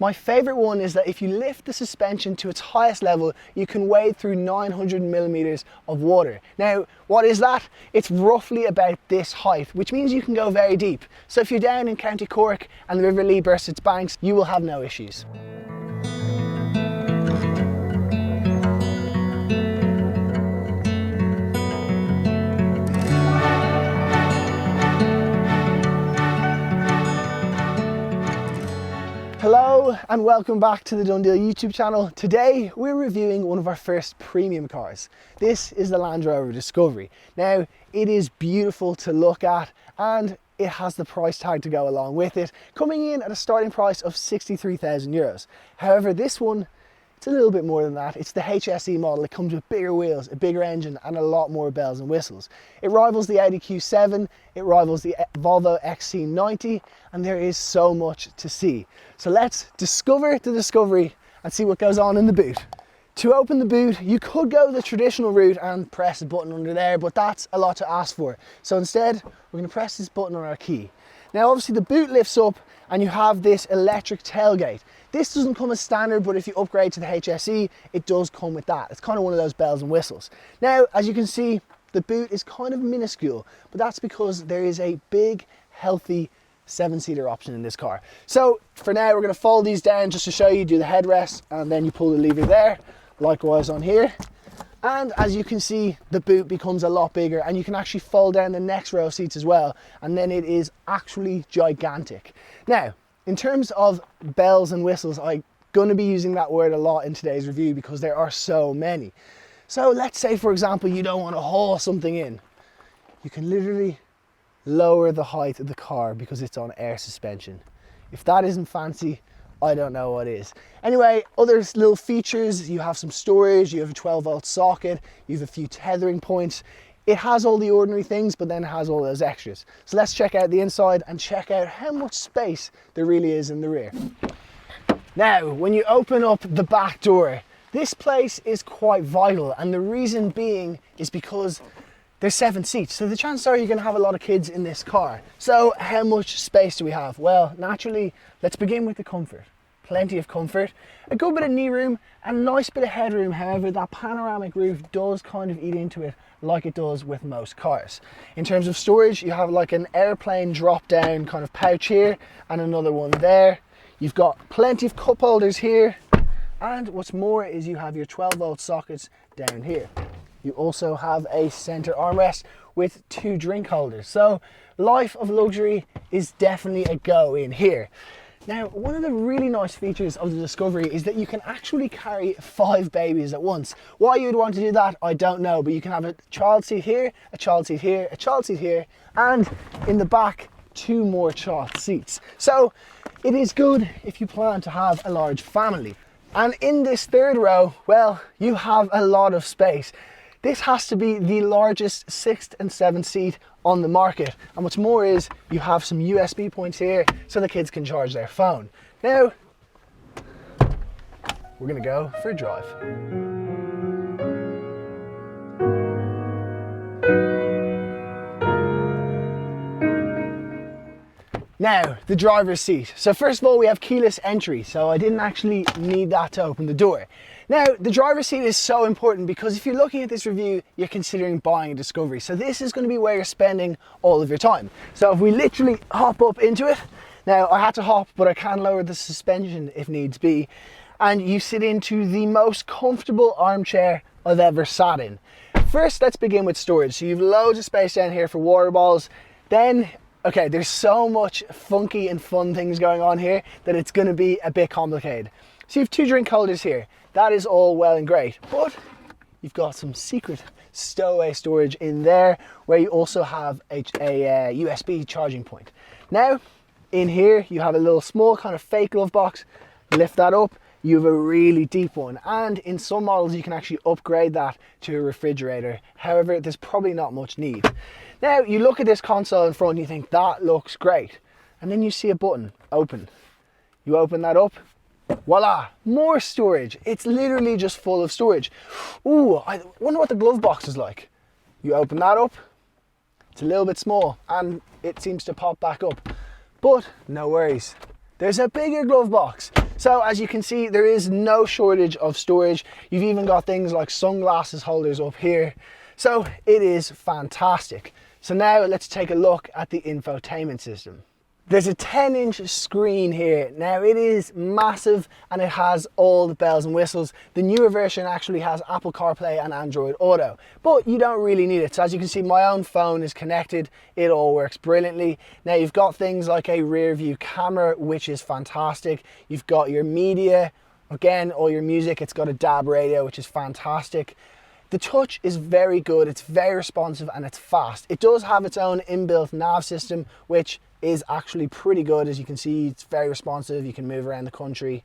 My favorite one is that if you lift the suspension to its highest level, you can wade through 900 millimeters of water. Now, what is that? It's roughly about this height, which means you can go very deep. So if you're down in County Cork and the River Lee bursts its banks, you will have no issues. Hello and welcome back to the DoneDeal YouTube channel. Today we're reviewing one of our first premium cars. This is the Land Rover Discovery. Now it is beautiful to look at and it has the price tag to go along with it, coming in at a starting price of 63,000 euros. However, this one, it's a little bit more than that. It's the HSE model. It comes with bigger wheels, a bigger engine and a lot more bells and whistles. It rivals the Audi Q7, it rivals the Volvo XC90, and there is so much to see. So let's discover the Discovery and see what goes on in the boot. To open the boot, you could go the traditional route and press a button under there, but that's a lot to ask for. So instead, we're going to press this button on our key. Now obviously the boot lifts up and you have this electric tailgate. This doesn't come as standard, but if you upgrade to the HSE, it does come with that. It's kind of one of those bells and whistles. Now, as you can see, the boot is kind of minuscule, but that's because there is a big, healthy 7-seater option in this car. So for now, we're going to fold these down just to show you, do the headrest, and then you pull the lever there, likewise on here. And as you can see, the boot becomes a lot bigger and you can actually fold down the next row of seats as well. And then it is actually gigantic. Now, in terms of bells and whistles, I'm going to be using that word a lot in today's review because there are so many. So let's say, for example, you don't want to haul something in. You can literally lower the height of the car because it's on air suspension. If that isn't fancy, I don't know what is. Anyway, other little features, you have some storage, you have a 12-volt socket, you have a few tethering points. It has all the ordinary things, but then it has all those extras. So let's check out the inside and check out how much space there really is in the rear. Now, when you open up the back door, this place is quite vital, and the reason being is because there's 7 seats, so the chances are you're going to have a lot of kids in this car. So how much space do we have? Well, naturally, let's begin with the comfort. Plenty of comfort, a good bit of knee room, and a nice bit of headroom. However, that panoramic roof does kind of eat into it like it does with most cars. In terms of storage, you have like an airplane drop down kind of pouch here and another one there. You've got plenty of cup holders here, and what's more is you have your 12-volt sockets down here. You also have a center armrest with 2 drink holders. So life of luxury is definitely a go in here. Now, one of the really nice features of the Discovery is that you can actually carry 5 babies at once. Why you would want to do that, I don't know, but you can have a child seat here, a child seat here, a child seat here, and in the back, 2 more child seats. So it is good if you plan to have a large family. And in this 3rd row, well, you have a lot of space. This has to be the largest 6th and 7th seat on the market. And what's more is you have some USB points here so the kids can charge their phone. Now, we're gonna go for a drive. Now, the driver's seat. So first of all, we have keyless entry. So I didn't actually need that to open the door. Now, the driver's seat is so important because if you're looking at this review, you're considering buying a Discovery. So this is going to be where you're spending all of your time. So if we literally hop up into it, now I had to hop, but I can lower the suspension if needs be. And you sit into the most comfortable armchair I've ever sat in. First, let's begin with storage. So you've loads of space down here for water bottles. Then, okay, there's so much funky and fun things going on here that it's going to be a bit complicated. So you have 2 drink holders here. That is all well and great, but you've got some secret stowaway storage in there where you also have a USB charging point. Now, in here, you have a little small kind of fake glove box. Lift that up, you have a really deep one. And in some models, you can actually upgrade that to a refrigerator. However, there's probably not much need. Now, you look at this console in front and you think, that looks great. And then you see a button, open. You open that up, voila, more storage. It's literally just full of storage. Ooh, I wonder what the glove box is like. You open that up, it's a little bit small and it seems to pop back up, but no worries. There's a bigger glove box. So as you can see, there is no shortage of storage. You've even got things like sunglasses holders up here. So it is fantastic. So now let's take a look at the infotainment system. There's a 10-inch screen here. Now it is massive and it has all the bells and whistles. The newer version actually has Apple CarPlay and Android Auto, but you don't really need it. So as you can see, my own phone is connected. It all works brilliantly. Now you've got things like a rear view camera, which is fantastic. You've got your media, again, all your music. It's got a DAB radio, which is fantastic. The touch is very good, it's very responsive and it's fast. It does have its own inbuilt nav system, which is actually pretty good. As you can see, it's very responsive. You can move around the country.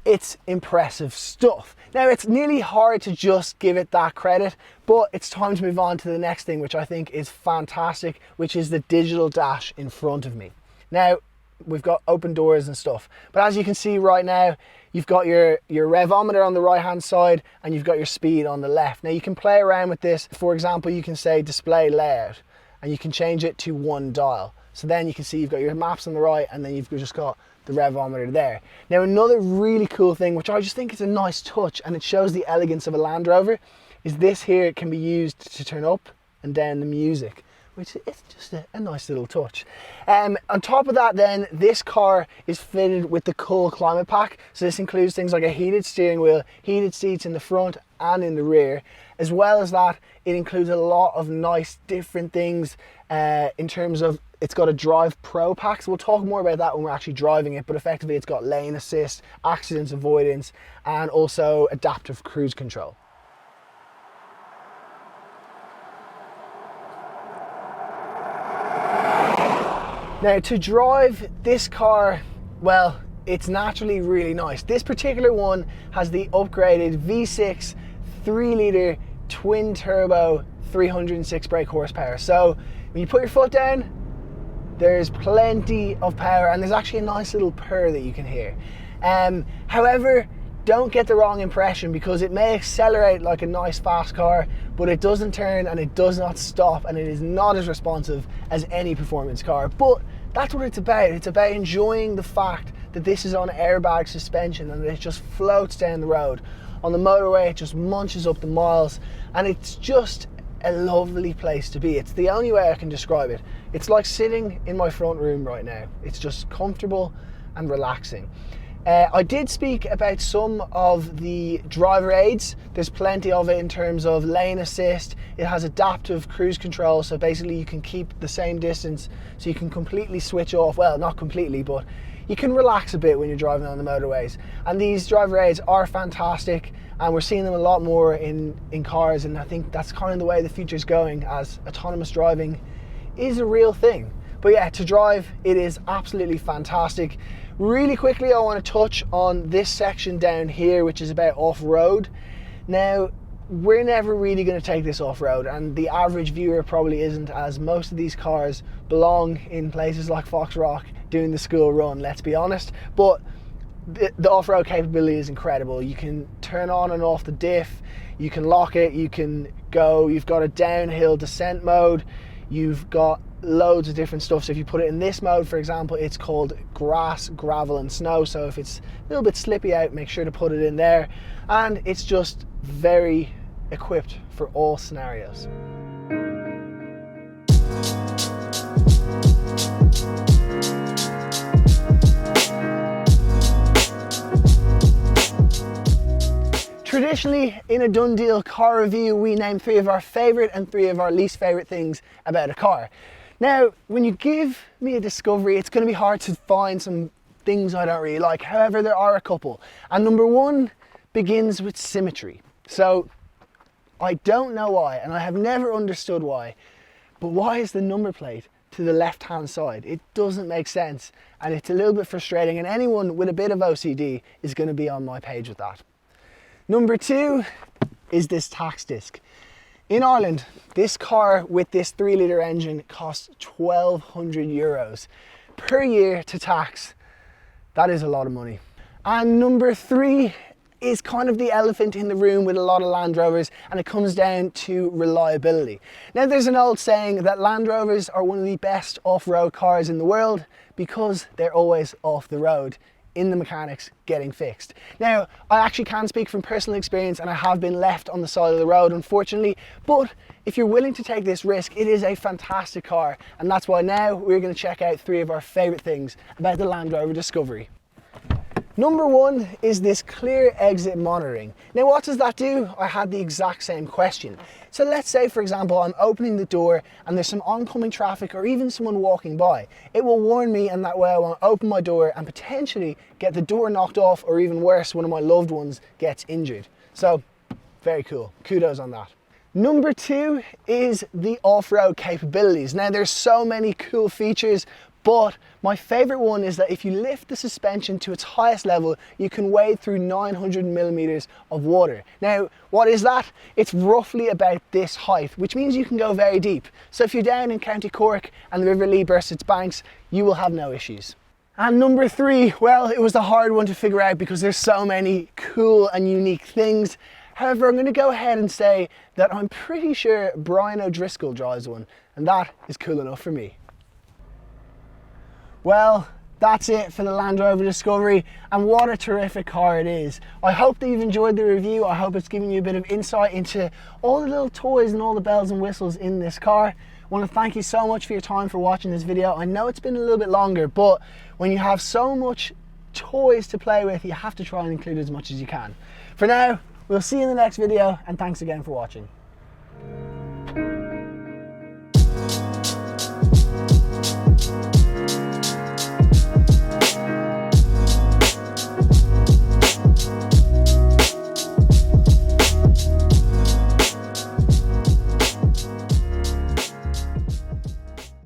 It's impressive stuff. Now, it's nearly hard to just give it that credit, but it's time to move on to the next thing, which I think is fantastic, which is the digital dash in front of me. Now, we've got open doors and stuff, but as you can see right now, you've got your revometer on the right hand side and you've got your speed on the left. Now you can play around with this. For example, you can say display layout and you can change it to one dial. So then you can see you've got your maps on the right and then you've just got the revometer there. Now another really cool thing, which I just think is a nice touch and it shows the elegance of a Land Rover, is this here. It can be used to turn up and down the music, which is just a nice little touch. On top of that then, this car is fitted with the Cool Climate Pack. So this includes things like a heated steering wheel, heated seats in the front and in the rear. As well as that, it includes a lot of nice different things in terms of, it's got a Drive Pro pack. So we'll talk more about that when we're actually driving it, but effectively it's got lane assist, accident avoidance, and also adaptive cruise control. Now to drive this car, well, it's naturally really nice. This particular one has the upgraded V6 3-litre twin turbo 306 brake horsepower. So when you put your foot down, there's plenty of power and there's actually a nice little purr that you can hear. However, don't get the wrong impression, because it may accelerate like a nice fast car, but it doesn't turn and it does not stop, and it is not as responsive as any performance car. But that's what it's about. It's about enjoying the fact that this is on airbag suspension and it just floats down the road. On the motorway, it just munches up the miles, and it's just a lovely place to be. It's the only way I can describe it. It's like sitting in my front room right now. It's just comfortable and relaxing. I did speak about some of the driver aids. There's plenty of it in terms of lane assist. It has adaptive cruise control, so basically you can keep the same distance, so you can completely switch off. Well, not completely, but you can relax a bit when you're driving on the motorways. And these driver aids are fantastic, and we're seeing them a lot more in cars, and I think that's kind of the way the future's going, as autonomous driving is a real thing. But yeah, to drive, it is absolutely fantastic. Really quickly, I want to touch on this section down here, which is about off-road. Now, we're never really going to take this off-road, and the average viewer probably isn't, as most of these cars belong in places like Fox Rock doing the school run, let's be honest. But the off-road capability is incredible. You can turn on and off the diff, you can lock it, you can go, you've got a downhill descent mode, you've got loads of different stuff. So if you put it in this mode, for example, it's called grass, gravel and snow. So if it's a little bit slippy out, make sure to put it in there. And it's just very equipped for all scenarios. Traditionally, in a DoneDeal car review, we name 3 of our favourite and 3 of our least favourite things about a car. Now, when you give me a Discovery, it's going to be hard to find some things I don't really like. However, there are a couple. And number 1 begins with symmetry. So, I don't know why, and I have never understood why, but why is the number plate to the left-hand side? It doesn't make sense, and it's a little bit frustrating, and anyone with a bit of OCD is going to be on my page with that. Number 2 is this tax disc. In Ireland, this car with this 3-litre engine costs €1,200 per year to tax. That is a lot of money. And number 3 is kind of the elephant in the room with a lot of Land Rovers, and it comes down to reliability. Now, there's an old saying that Land Rovers are one of the best off-road cars in the world because they're always off the road. in the mechanics getting fixed. Now, I actually can speak from personal experience, and I have been left on the side of the road, unfortunately, but if you're willing to take this risk, it is a fantastic car, and that's why now we're going to check out 3 of our favorite things about the Land Rover Discovery. Number 1 is this clear exit monitoring. Now, what does that do? I had the exact same question. So let's say, for example, I'm opening the door and there's some oncoming traffic or even someone walking by. It will warn me, and that way I won't open my door and potentially get the door knocked off, or even worse, one of my loved ones gets injured. So, very cool. Kudos on that. Number 2 is the off-road capabilities. Now, there's so many cool features, but my favorite one is that if you lift the suspension to its highest level, you can wade through 900 millimeters of water. Now, what is that? It's roughly about this height, which means you can go very deep. So if you're down in County Cork and the River Lee bursts its banks, you will have no issues. And number 3, well, it was a hard one to figure out because there's so many cool and unique things. However, I'm going to go ahead and say that I'm pretty sure Brian O'Driscoll drives one, and that is cool enough for me. Well, that's it for the Land Rover Discovery, and what a terrific car it is. I hope that you've enjoyed the review. I hope it's given you a bit of insight into all the little toys and all the bells and whistles in this car. I want to thank you so much for your time for watching this video. I know it's been a little bit longer, but when you have so much toys to play with, you have to try and include as much as you can. For now, we'll see you in the next video, and thanks again for watching.